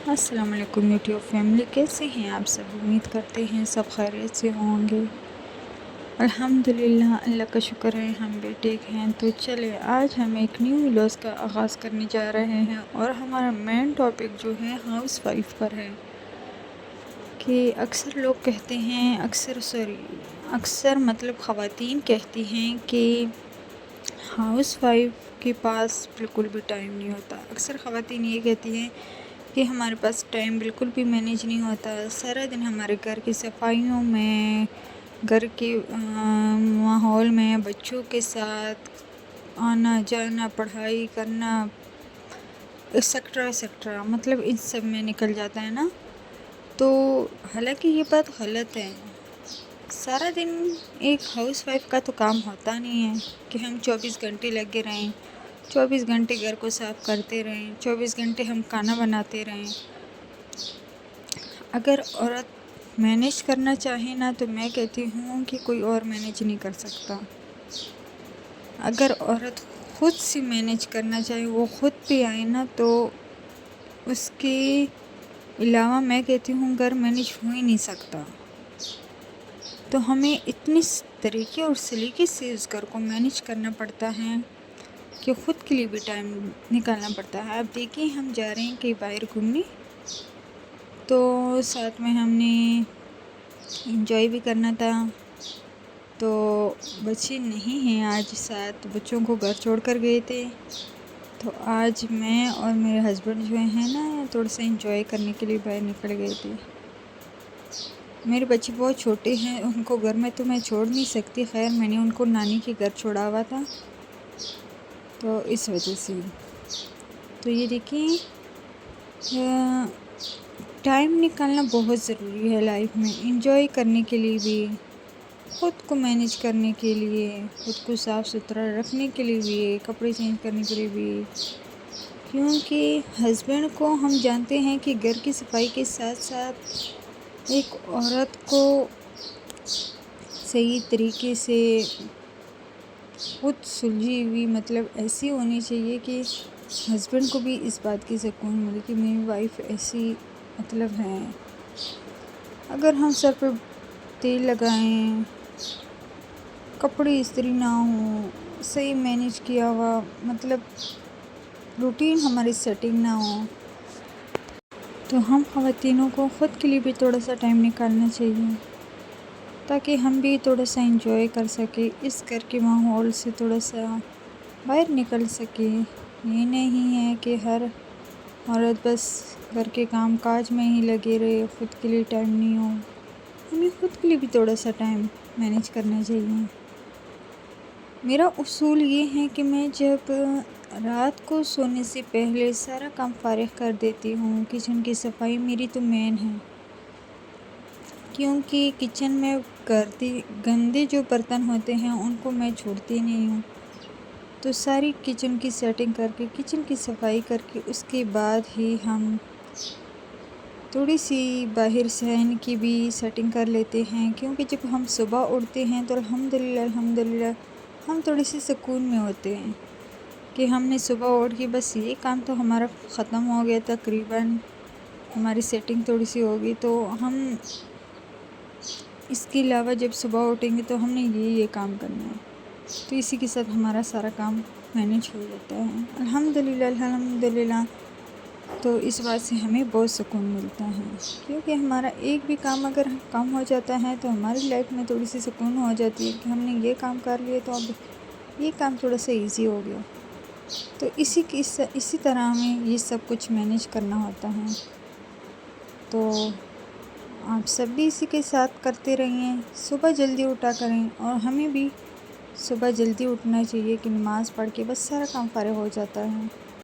السلام علیکم YouTube family, کیسے ہیں آپ سب؟ امید کرتے ہیں سب خیریت سے ہوں گے۔ الحمدللہ، اللہ کا شکر ہے ہم بھی ٹھیک ہیں۔ تو چلے آج ہم ایک نیو ویڈیوز کا آغاز کرنے جا رہے ہیں، اور ہمارا مین ٹاپک جو ہے ہاؤس وائف پر ہے کہ اکثر لوگ کہتے ہیں، اکثر مطلب خواتین کہتی ہیں کہ ہاؤس وائف کے پاس بالکل بھی ٹائم نہیں ہوتا۔ اکثر خواتین یہ کہتی ہیں کہ ہمارے پاس ٹائم بالکل بھی مینیج نہیں ہوتا، سارا دن ہمارے گھر کی صفائیوں میں، گھر کے ماحول میں، بچوں کے ساتھ آنا جانا، پڑھائی کرنا، ایکسیکٹرا ایکسیکٹرا، مطلب ان سب میں نکل جاتا ہے نا۔ تو حالانکہ یہ بات غلط ہے۔ سارا دن ایک ہاؤس وائف کا تو کام ہوتا نہیں ہے کہ ہم 24 گھنٹے لگے رہیں، 24 گھنٹے گھر کو صاف کرتے رہیں، 24 گھنٹے ہم کھانا بناتے رہیں۔ اگر عورت مینیج کرنا چاہے نا، تو میں کہتی ہوں کہ کوئی اور مینیج نہیں کر سکتا۔ اگر عورت خود سے مینیج کرنا چاہے، وہ خود پہ آئے نا، تو اس کے علاوہ میں کہتی ہوں گھر مینیج ہو ہی نہیں سکتا۔ تو ہمیں اتنے طریقے اور سلیقے سے اس گھر کو مینیج کرنا پڑتا ہے کہ خود کے لیے بھی ٹائم نکالنا پڑتا ہے۔ اب دیکھیں، ہم جا رہے ہیں کہ باہر گھومنے، تو ساتھ میں ہم نے انجوائے بھی کرنا تھا۔ تو بچے نہیں ہیں آج ساتھ، بچوں کو گھر چھوڑ کر گئے تھے۔ تو آج میں اور میرے ہسبینڈ جو ہیں نا، تھوڑا سا انجوائے کرنے کے لیے باہر نکل گئے تھے۔ میرے بچے بہت چھوٹے ہیں، ان کو گھر میں تو میں چھوڑ نہیں سکتی۔ خیر میں نے ان کو نانی کے گھر چھوڑا ہوا تھا، تو اس وجہ سے۔ تو یہ دیکھیں، ٹائم نکالنا بہت ضروری ہے لائف میں، انجوائے کرنے کے لیے بھی، خود کو مینیج کرنے کے لیے، خود کو صاف ستھرا رکھنے کے لیے بھی، کپڑے چینج کرنے کے لیے بھی۔ کیونکہ ہسبینڈ کو ہم جانتے ہیں کہ گھر کی صفائی کے ساتھ ساتھ ایک عورت کو صحیح طریقے سے خود سلجھی ہوئی، مطلب ایسی ہونی چاہیے کہ ہسبینڈ کو بھی اس بات کی سکون ملے کہ میری وائف ایسی مطلب ہے۔ اگر ہم سر پہ تیل لگائیں، کپڑے استری نہ ہوں، صحیح مینیج کیا ہوا، مطلب روٹین ہماری سیٹنگ نہ ہو، تو ہم خواتینوں کو خود کے لیے بھی تھوڑا سا ٹائم نکالنا چاہیے، تاکہ ہم بھی تھوڑا سا انجوائے کر سکیں، اس گھر کے ماحول سے تھوڑا سا باہر نکل سکیں۔ یہ نہیں ہے کہ ہر عورت بس گھر کے کام کاج میں ہی لگے رہے، خود کے لیے ٹائم نہیں ہو۔ ہمیں خود کے لیے بھی تھوڑا سا ٹائم مینیج کرنا چاہیے۔ میرا اصول یہ ہے کہ میں جب رات کو سونے سے پہلے سارا کام فارغ کر دیتی ہوں، کچن کی صفائی میری تو مین ہے، کیونکہ کچن میں گندے جو برتن ہوتے ہیں ان کو میں چھوڑتی نہیں ہوں۔ تو ساری کچن کی سیٹنگ کر کے، کچن کی صفائی کر کے، اس کے بعد ہی ہم تھوڑی سی باہر صحن کی بھی سیٹنگ کر لیتے ہیں، کیونکہ جب ہم صبح اٹھتے ہیں تو الحمدللہ ہم تھوڑی سی سکون میں ہوتے ہیں کہ ہم نے صبح اٹھ کے بس یہ کام تو ہمارا ختم ہو گیا، تقریباً ہماری سیٹنگ تھوڑی سی ہوگی۔ تو ہم اس کے علاوہ جب صبح اٹھیں گے تو ہم نے یہ کام کرنا ہے، تو اسی کے ساتھ ہمارا سارا کام مینیج ہو جاتا ہے، الحمدللہ۔ تو اس بات سے ہمیں بہت سکون ملتا ہے، کیونکہ ہمارا ایک بھی کام اگر کم ہو جاتا ہے تو ہماری لائف میں تھوڑی سی سکون ہو جاتی ہے کہ ہم نے یہ کام کر لیا، تو اب یہ کام تھوڑا سا ایزی ہو گیا۔ تو اسی طرح ہمیں یہ سب کچھ مینیج کرنا ہوتا ہے۔ تو آپ سب بھی اسی کے ساتھ کرتے رہیں، صبح جلدی اٹھا کریں، اور ہمیں بھی صبح جلدی اٹھنا چاہیے کہ نماز پڑھ کے بس سارا کام فارغ ہو جاتا ہے۔